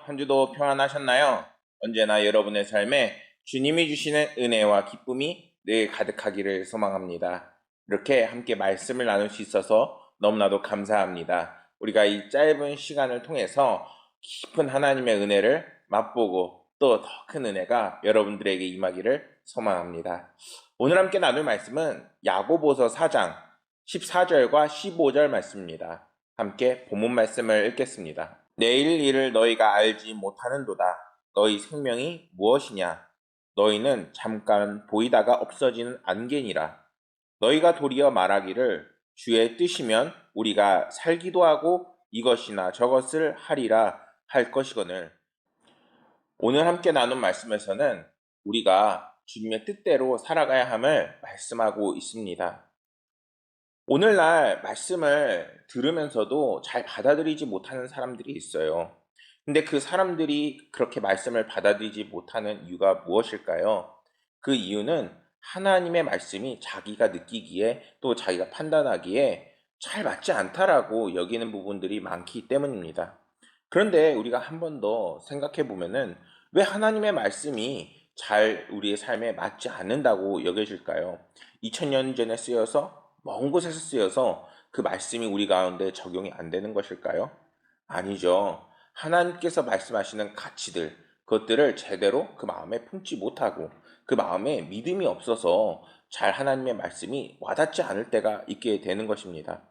한 주도 평안하셨나요? 언제나 여러분의 삶에 주님이 주시는 은혜와 기쁨이 늘 가득하기를 소망합니다. 이렇게 함께 말씀을 나눌 수 있어서 너무나도 감사합니다. 우리가 이 짧은 시간을 통해서 깊은 하나님의 은혜를 맛보고 또 더 큰 은혜가 여러분들에게 임하기를 소망합니다. 오늘 함께 나눌 말씀은 야고보서 4장 14절과 15절 말씀입니다. 함께 본문 말씀을 읽겠습니다. 내일 일을 너희가 알지 못하는도다. 너희 생명이 무엇이냐? 너희는 잠깐 보이다가 없어지는 안개니라. 너희가 도리어 말하기를 주의 뜻이면 우리가 살기도 하고 이것이나 저것을 하리라 할 것이거늘. 오늘 함께 나눈 말씀에서는 우리가 주님의 뜻대로 살아가야 함을 말씀하고 있습니다. 오늘날 말씀을 들으면서도 잘 받아들이지 못하는 사람들이 있어요. 근데 그 사람들이 그렇게 말씀을 받아들이지 못하는 이유가 무엇일까요? 그 이유는 하나님의 말씀이 자기가 느끼기에 또 자기가 판단하기에 잘 맞지 않다라고 여기는 부분들이 많기 때문입니다. 그런데 우리가 한 번 더 생각해 보면은 왜 하나님의 말씀이 잘 우리의 삶에 맞지 않는다고 여겨질까요? 2000년 전에 쓰여서 먼 곳에서 쓰여서 그 말씀이 우리 가운데 적용이 안 되는 것일까요? 아니죠. 하나님께서 말씀하시는 가치들, 그것들을 제대로 그 마음에 품지 못하고 그 마음에 믿음이 없어서 잘 하나님의 말씀이 와닿지 않을 때가 있게 되는 것입니다.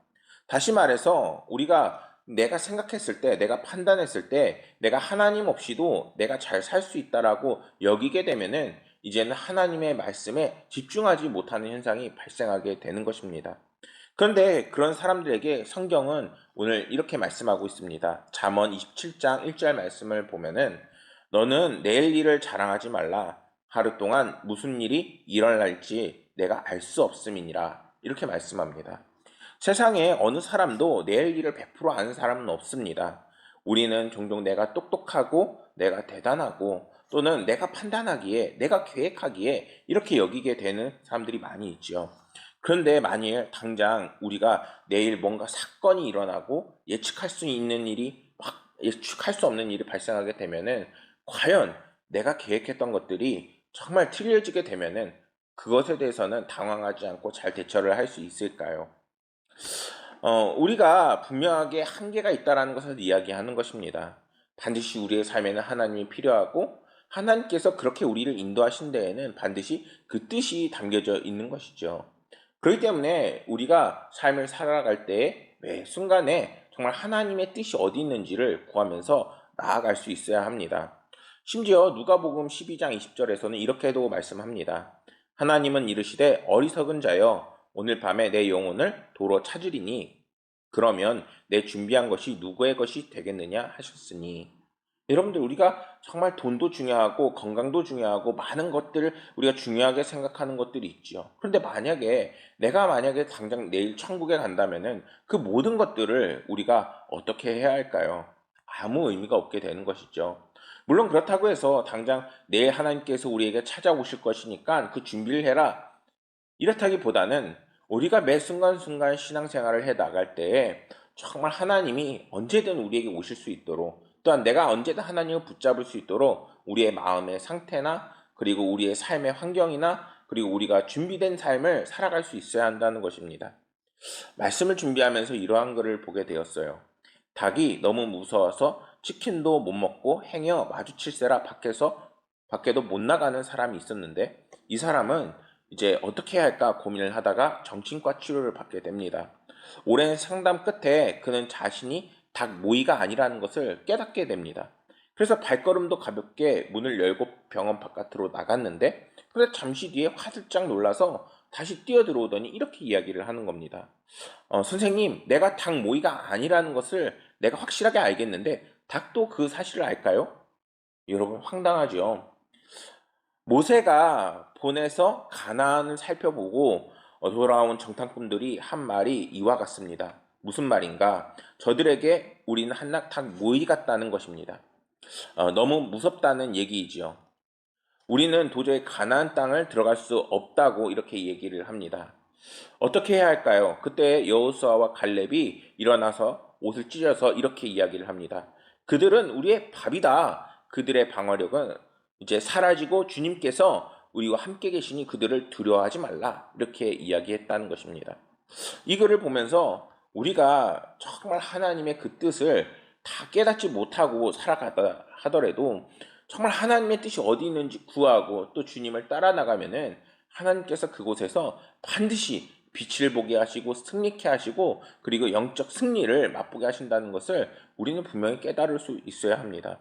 다시 말해서 우리가 내가 생각했을 때, 내가 판단했을 때, 내가 하나님 없이도 내가 잘 살 수 있다라고 여기게 되면은 이제는 하나님의 말씀에 집중하지 못하는 현상이 발생하게 되는 것입니다. 그런데 그런 사람들에게 성경은 오늘 이렇게 말씀하고 있습니다. 잠언 27장 1절 말씀을 보면은 너는 내일 일을 자랑하지 말라. 하루 동안 무슨 일이 일어날지 내가 알 수 없음이니라. 이렇게 말씀합니다. 세상에 어느 사람도 내일 일을 100% 아는 사람은 없습니다. 우리는 종종 내가 똑똑하고 내가 대단하고 또는 내가 판단하기에 내가 계획하기에 이렇게 여기게 되는 사람들이 많이 있죠. 그런데 만일 당장 우리가 내일 뭔가 사건이 일어나고 예측할 수 있는 일이 확 예측할 수 없는 일이 발생하게 되면은 과연 내가 계획했던 것들이 정말 틀려지게 되면은 그것에 대해서는 당황하지 않고 잘 대처를 할 수 있을까요? 우리가 분명하게 한계가 있다라는 것을 이야기하는 것입니다. 반드시 우리의 삶에는 하나님이 필요하고 하나님께서 그렇게 우리를 인도하신 데에는 반드시 그 뜻이 담겨져 있는 것이죠. 그렇기 때문에 우리가 삶을 살아갈 때에 매 순간에 정말 하나님의 뜻이 어디 있는지를 구하면서 나아갈 수 있어야 합니다. 심지어 누가복음 12장 20절에서는 이렇게도 말씀합니다. 하나님은 이르시되 어리석은 자여 오늘 밤에 내 영혼을 도로 찾으리니 그러면 내 준비한 것이 누구의 것이 되겠느냐 하셨으니. 여러분들 우리가 정말 돈도 중요하고 건강도 중요하고 많은 것들을 우리가 중요하게 생각하는 것들이 있죠. 그런데 내가 만약에 당장 내일 천국에 간다면은 그 모든 것들을 우리가 어떻게 해야 할까요? 아무 의미가 없게 되는 것이죠. 물론 그렇다고 해서 당장 내일 하나님께서 우리에게 찾아오실 것이니까 그 준비를 해라, 이렇다기보다는 우리가 매 순간순간 신앙생활을 해 나갈 때에 정말 하나님이 언제든 우리에게 오실 수 있도록, 또한 내가 언제든 하나님을 붙잡을 수 있도록 우리의 마음의 상태나 그리고 우리의 삶의 환경이나 그리고 우리가 준비된 삶을 살아갈 수 있어야 한다는 것입니다. 말씀을 준비하면서 이러한 것을 보게 되었어요. 닭이 너무 무서워서 치킨도 못 먹고 행여 마주칠세라 밖에도 못 나가는 사람이 있었는데, 이 사람은 이제 어떻게 해야 할까 고민을 하다가 정신과 치료를 받게 됩니다. 오랜 상담 끝에 그는 자신이 닭 모이가 아니라는 것을 깨닫게 됩니다. 그래서 발걸음도 가볍게 문을 열고 병원 바깥으로 나갔는데, 그런데 잠시 뒤에 화들짝 놀라서 다시 뛰어들어오더니 이렇게 이야기를 하는 겁니다. 선생님, 내가 닭 모이가 아니라는 것을 내가 확실하게 알겠는데 닭도 그 사실을 알까요? 여러분, 황당하죠. 모세가 보내서 가나안을 살펴보고 돌아온 정탐꾼들이 한 말이 이와 같습니다. 무슨 말인가? 저들에게 우리는 한낙탁 모이 같다는 것입니다. 너무 무섭다는 얘기이지요. 우리는 도저히 가나안 땅을 들어갈 수 없다고 이렇게 얘기를 합니다. 어떻게 해야 할까요? 그때 여호수아와 갈렙이 일어나서 옷을 찢어서 이렇게 이야기를 합니다. 그들은 우리의 밥이다. 그들의 방어력은 이제 사라지고 주님께서 우리와 함께 계시니 그들을 두려워하지 말라. 이렇게 이야기했다는 것입니다. 이 글을 보면서 우리가 정말 하나님의 그 뜻을 다 깨닫지 못하고 살아가다 하더라도 정말 하나님의 뜻이 어디 있는지 구하고 또 주님을 따라 나가면은 하나님께서 그곳에서 반드시 빛을 보게 하시고 승리케 하시고 그리고 영적 승리를 맛보게 하신다는 것을 우리는 분명히 깨달을 수 있어야 합니다.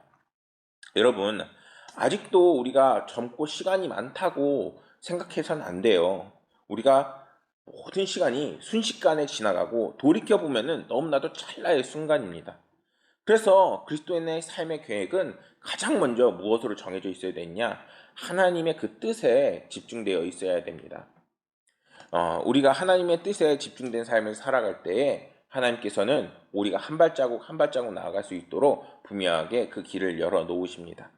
여러분, 아직도 우리가 젊고 시간이 많다고 생각해서는 안 돼요. 우리가 모든 시간이 순식간에 지나가고 돌이켜보면 너무나도 찰나의 순간입니다. 그래서 그리스도인의 삶의 계획은 가장 먼저 무엇으로 정해져 있어야 되느냐? 하나님의 그 뜻에 집중되어 있어야 됩니다. 우리가 하나님의 뜻에 집중된 삶을 살아갈 때에 하나님께서는 우리가 한 발자국 한 발자국 나아갈 수 있도록 분명하게 그 길을 열어 놓으십니다.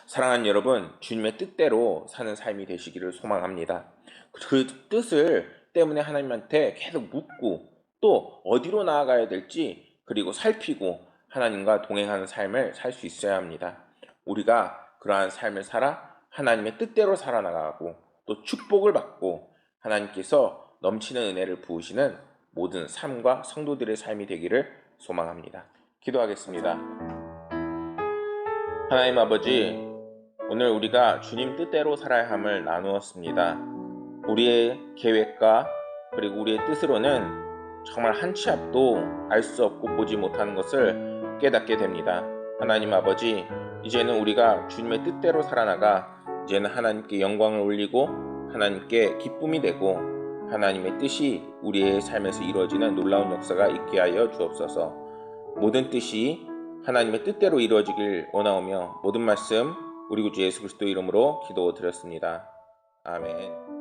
사랑하는 여러분, 주님의 뜻대로 사는 삶이 되시기를 소망합니다. 그 뜻을 때문에 하나님한테 계속 묻고 또 어디로 나아가야 될지 그리고 살피고 하나님과 동행하는 삶을 살 수 있어야 합니다. 우리가 그러한 삶을 살아 하나님의 뜻대로 살아나가고 또 축복을 받고 하나님께서 넘치는 은혜를 부으시는 모든 삶과 성도들의 삶이 되기를 소망합니다. 기도하겠습니다. 하나님 아버지, 오늘 우리가 주님 뜻대로 살아야 함을 나누었습니다. 우리의 계획과 그리고 우리의 뜻으로는 정말 한 치 앞도 알 수 없고 보지 못하는 것을 깨닫게 됩니다. 하나님 아버지, 이제는 우리가 주님의 뜻대로 살아나가 이제는 하나님께 영광을 올리고 하나님께 기쁨이 되고 하나님의 뜻이 우리의 삶에서 이루어지는 놀라운 역사가 있게 하여 주옵소서. 모든 뜻이 하나님의 뜻대로 이루어지길 원하오며 모든 말씀 우리 구주 예수 그리스도 이름으로 기도드렸습니다. 아멘.